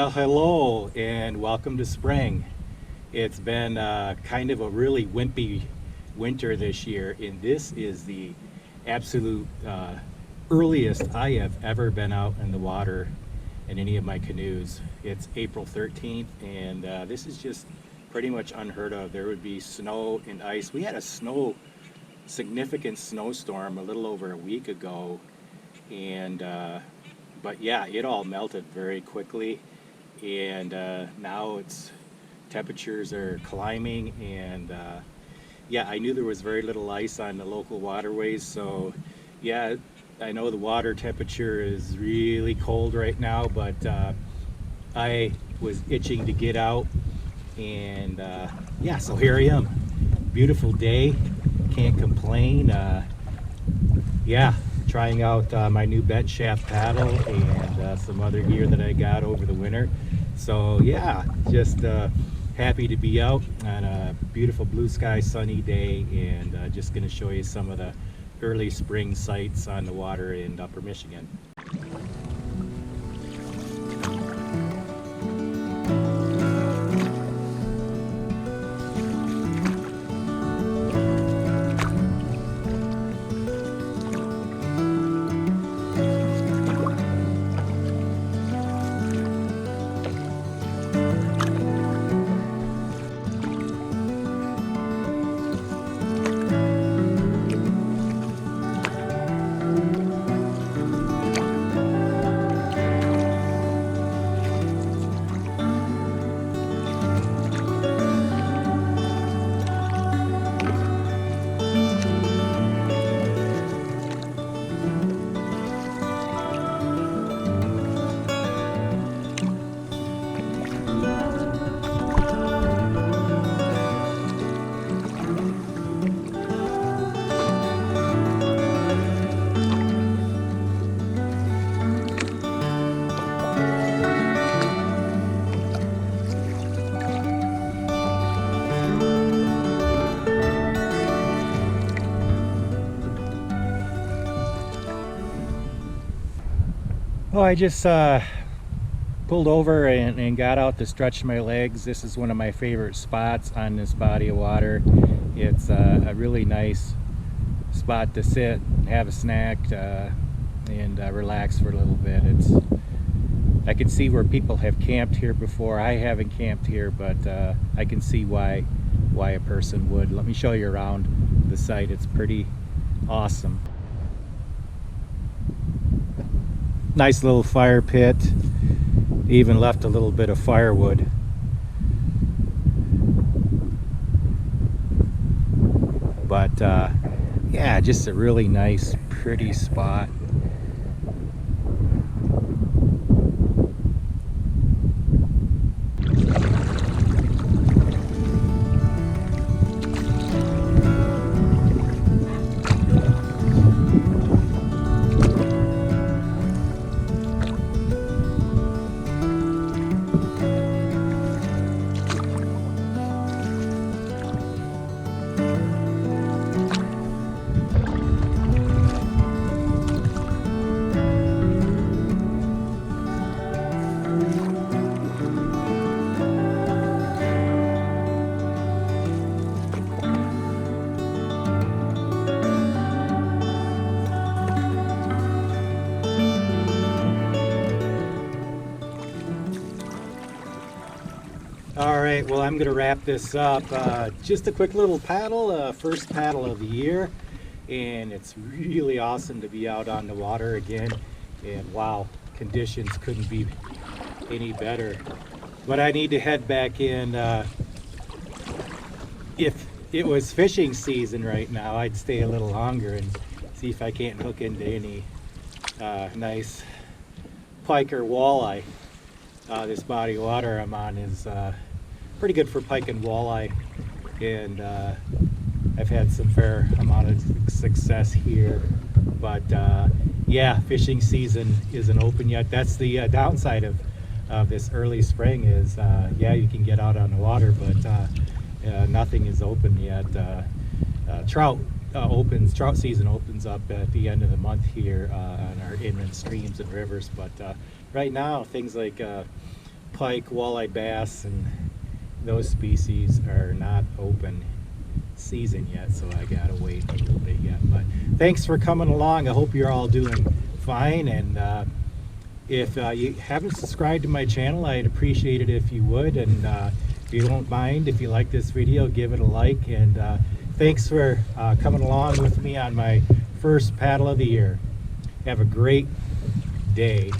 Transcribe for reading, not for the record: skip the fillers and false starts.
Well, hello and welcome to spring. It's been kind of a really wimpy winter this year, and this is the absolute earliest I have ever been out in the water in any of my canoes. It's April 13th, and this is just pretty much unheard of. There would be snow and ice. We had a significant snowstorm a little over a week ago, and but yeah, it all melted very quickly, and now it's temperatures are climbing, and yeah, I knew there was very little ice on the local waterways, so yeah, I know the water temperature is really cold right now, but I was itching to get out, and yeah, so here I am. Beautiful day, can't complain. Yeah, trying out my new bent shaft paddle and some other gear that I got over the winter. So yeah, just happy to be out on a beautiful blue sky sunny day, and just going to show you some of the early spring sights on the water in Upper Michigan. Oh, I just pulled over and got out to stretch my legs. This is one of my favorite spots on this body of water. It's a really nice spot to sit, have a snack, and relax for a little bit. I can see where people have camped here before. I haven't camped here, but I can see why a person would. Let me show you around the site. It's pretty awesome. Nice little fire pit, even left a little bit of firewood. But yeah, just a really nice, pretty spot. All right, well, I'm going to wrap this up. Just a quick little paddle, first paddle of the year, and it's really awesome to be out on the water again, and wow, conditions couldn't be any better. But I need to head back in. If it was fishing season right now, I'd stay a little longer and see if I can't hook into any nice pike or walleye. This body of water I'm on is pretty good for pike and walleye, and I've had some fair amount of success here, but yeah, fishing season isn't open yet. That's the downside of this early spring is yeah, you can get out on the water, but nothing is open yet. Trout season opens up at the end of the month here on our inland streams and rivers, but right now things like pike, walleye, bass, and those species are not open season yet, so I gotta wait a little bit yet. But thanks for coming along. I hope you're all doing fine, and if you haven't subscribed to my channel, I'd appreciate it if you would, and if you don't mind, if you like this video, give it a like, and thanks for coming along with me on my first paddle of the year. Have a great day.